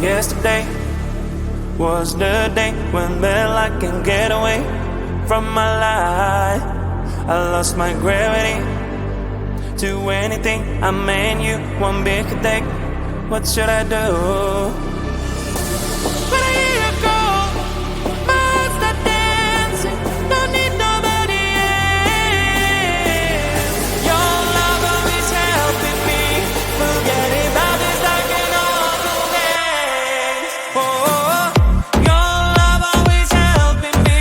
Yesterday was the day when well I can get away from my life. I lost my gravity to anything. I mean you one big day. What should I do? But I hear you go, my heart's not dancing. Don't need nobody else. Your love always helping me forget about this dark and awful days. Oh, your love always helping me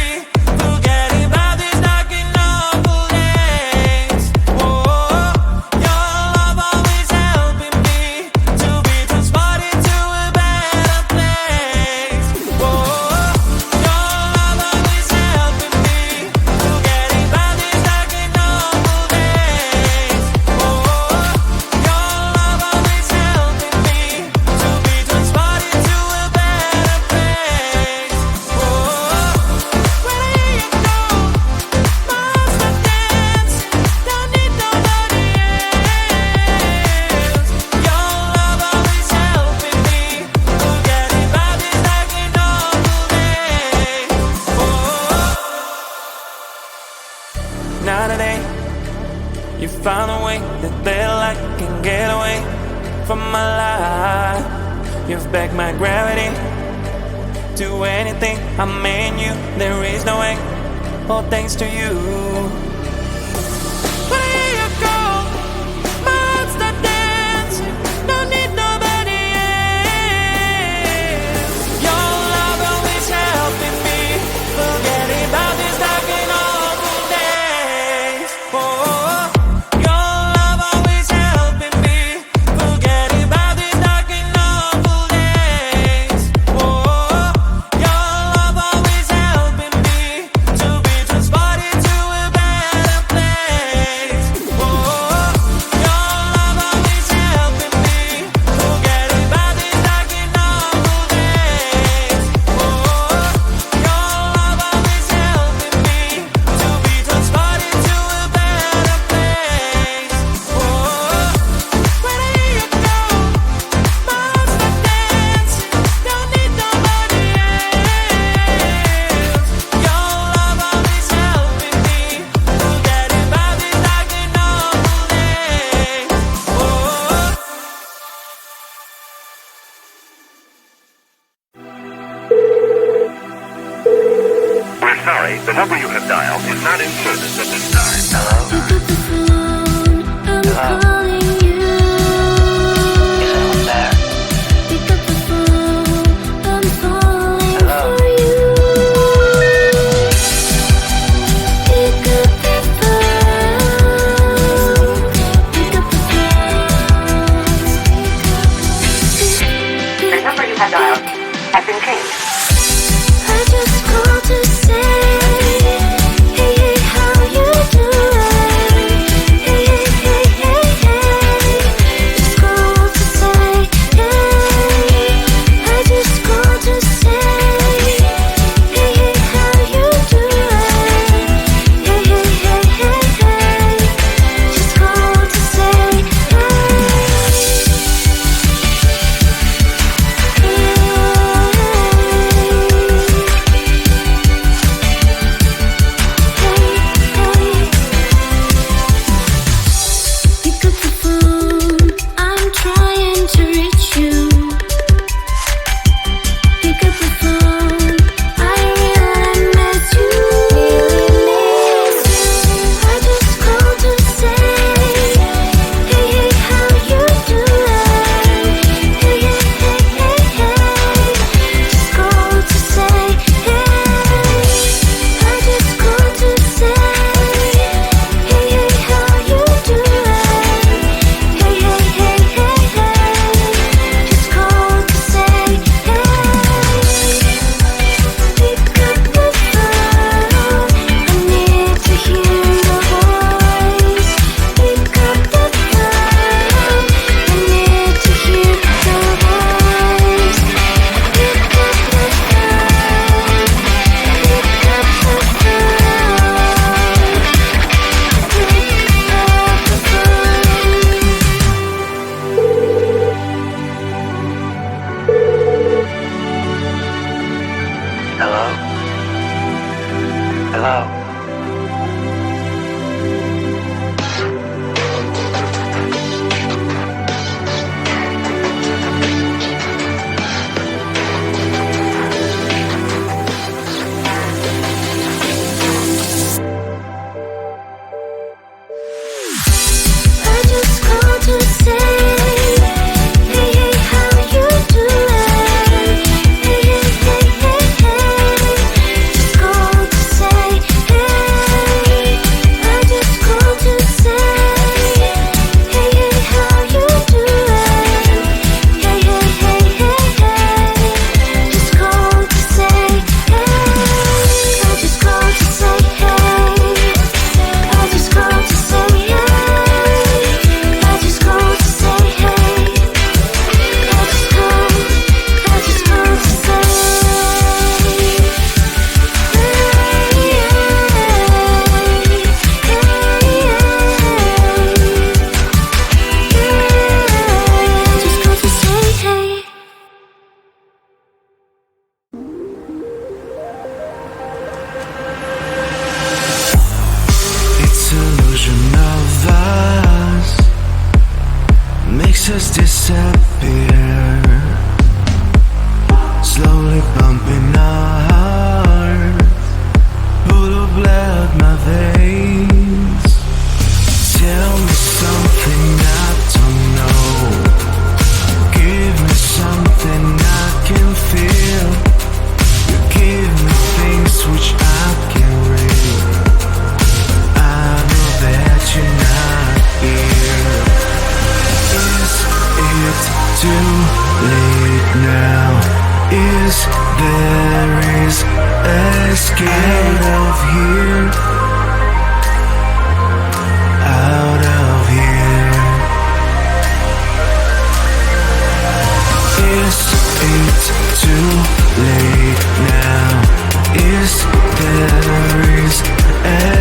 forget about this dark and awful days. Oh, your love always helping me to be transported to a better place. Oh, your love always helping me forget about this dark and awful days. Oh, your love always helping me to be transported to a better place. Oh, when I hear you go, my heart's not dancing. Don't need nobody else. Your love always helping me forget about this dark and awful days. Oh, now today you found a way that well I can get away from my life. You've backed my gravity to anything. I mean you, there is no way. All thanks to you. But I hear you go, my heart's not dancing. Don't need nobody else. Your love always helping me forget about this dark and awful days. Oh, your love always helping me forget about this dark and awful days. Oh, your love always helping me to be transported to a better place. Oh, your love always helping me forget about this dark and awful days. Oh, your love always helping me to be transported to a better place. Oh, when I hear you go, my heart's not dancing. Don't need nobody else. Your love always helping me forget about this dark and awful days. Oh. We're sorry, the number you have dialed is not in service at this time. Hello? Pick up the phone, I'm calling you. Is anyone there? Pick up the phone, I'm falling for you. Pick up the phone, pick up the phone. The number you have dialed has been changed. I just called to say, hey, hey, how you doing? Hey, hey, hey, hey, hey. Just called to say, hey. I just called to say, hey, hey, how you doing? Hey, hey, hey, hey, hey. Just called to say, hey. disappear, slowly bumping our hearts, full of blood my veins. Tell me something I don't know, give me something I can feel. You give me things which I can read. I know that you're not here. Is it too late now? Is there escape out of here? Out of here. Is it too late now? Is there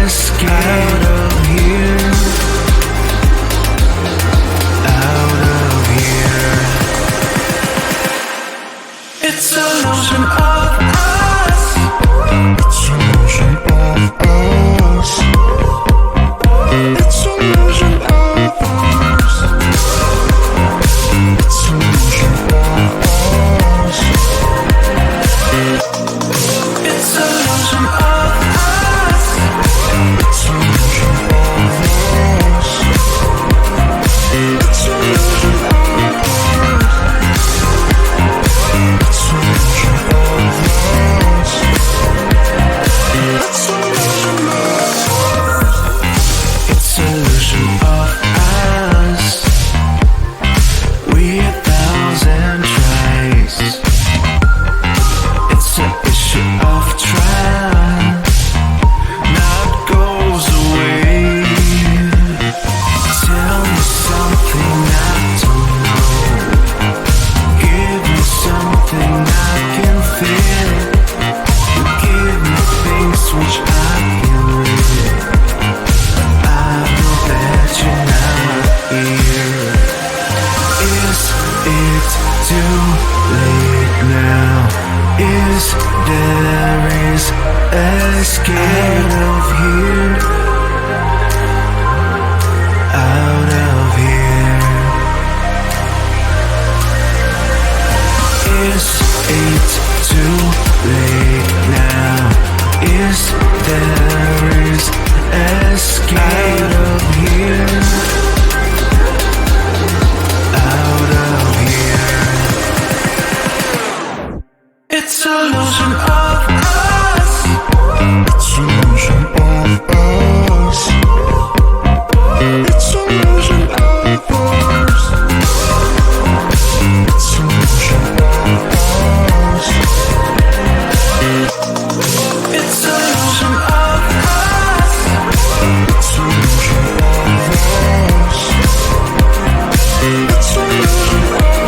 escape out of here? Out of here. It's an illusion of us. It's an illusion of us. It's an illusion of us. It's an illusion of us. It's an illusion of us. It's an illusion of us. It's an illusion of It's an illusion of us. We a thousand tries. It's an issue of trying. Now it goes away. Tell me something I don't know. Give me something I can feel. You give me things which I can read. I know that you're not here. Is it too late now? Is there escape out of here? Out of here. Is it too late now? Is there escape out of here? Out of here. It's an illusion of us. It's an illusion of us. It's an illusion of us. It's an illusion of us. It's an illusion of us. It's an illusion of us. It's an illusion of us.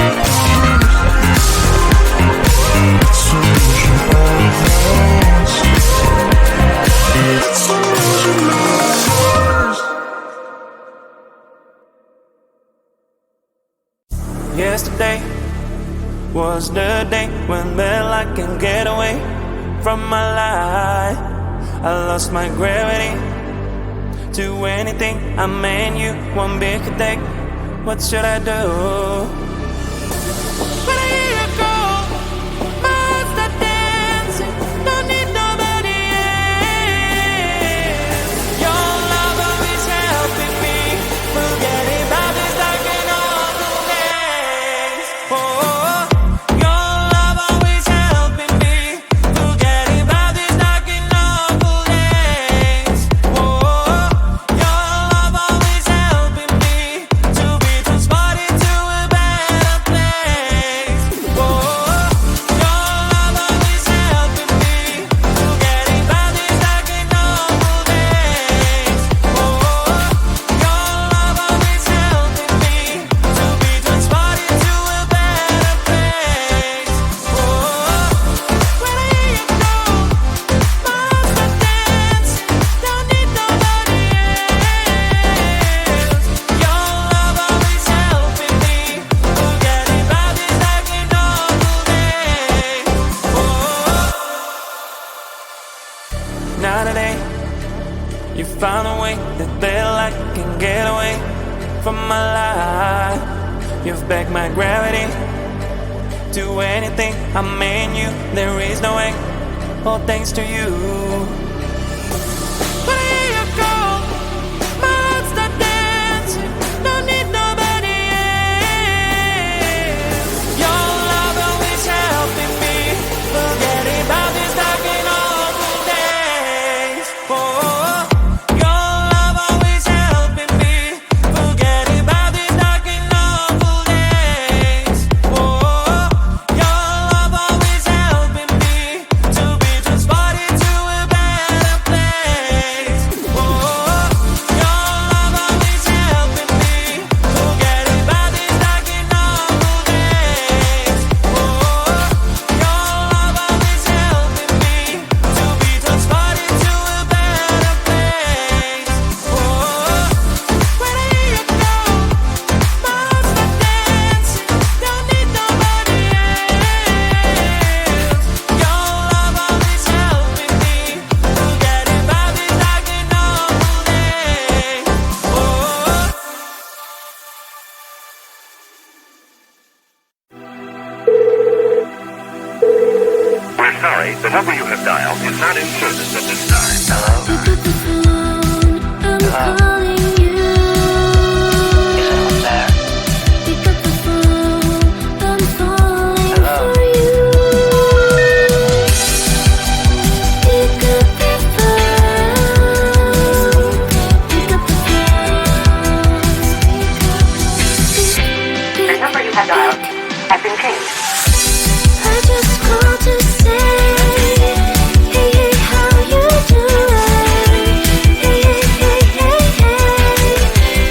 It's an illusion of us. It's an illusion of us. Yesterday was the day when I can get away from my life. I lost my gravity to anything. I mean you one big day. What should I do? When I hear you go, my heart start dancing. Don't need nobody else. Your love always helping me. Forgetting about these dark and awful days. Oh, your love always helping me. Forgetting about these dark and awful days. Oh, your love always helping me to be transported to a better place. Oh, your love always helping me. Forgetting about these dark and awful days. Oh, your love always helping me to be transported to a better place. Oh, when I hear you go, my heart starts dancing. Don't need nobody else. Your love always helping me. Forgetting about these dark and awful days. Oh, now today you found a way that I can get away from my life. You've backed my gravity. Do anything, I'm in you. There is no way. All thanks to you. But here you go. My heart's not dancing. Don't need nobody else. Your love always helping me. Forgetting about these dark and awful days. Oh, your love always helping me. Forgetting about these dark and awful days. Oh, your love always helping me to be transported to a better place. Oh, your love always helping me. Forgetting about these dark and awful days. Oh, your love always helping me to be transported to a better place. Oh, where do you go? My heart's not dancing. Don't need nobody else. Your love always helping me. Forgetting about these dark and awful days. Oh. We're sorry, the number you have dialed is not in service at this time. Pick up the phone, I'm calling you. Is anyone there? Pick up the phone, I'm falling for you. Pick up the phone, pick up the phone. The number you have dialed has been changed. I just called to say, hey, hey, how you doing? Hey, hey, hey, hey, hey.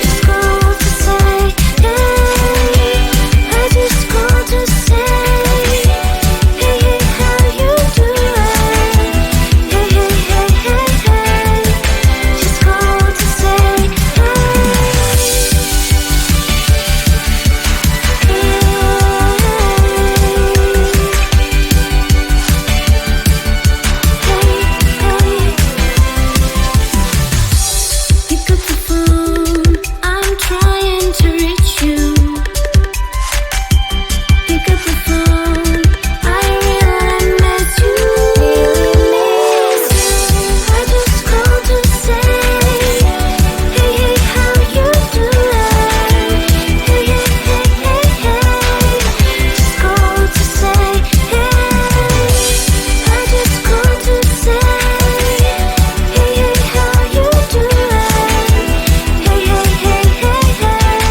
Just called to say, hey. I just called to say, hey, hey, how you doing? Hey, hey, hey, hey, hey. Just called to say, pick up the phone, I'm trying to reach you. Pick up the phone, I really miss you. I just called to say, hey, hey, how you doing? Hey, hey, hey, hey, hey. Just called to say, hey. I just called to say, hey, hey, how you doing? Hey, hey, hey, hey, hey.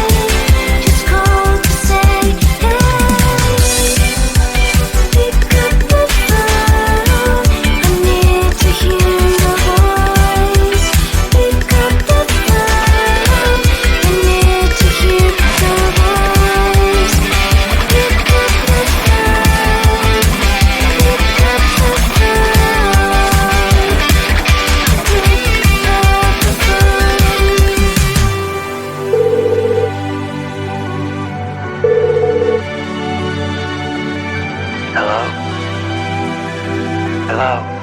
Just called to say, hey. Pick up the phone, I need to hear your voice. Pick up the phone, I need to hear your voice. Pick up the phone, pick up the Hello? Hello?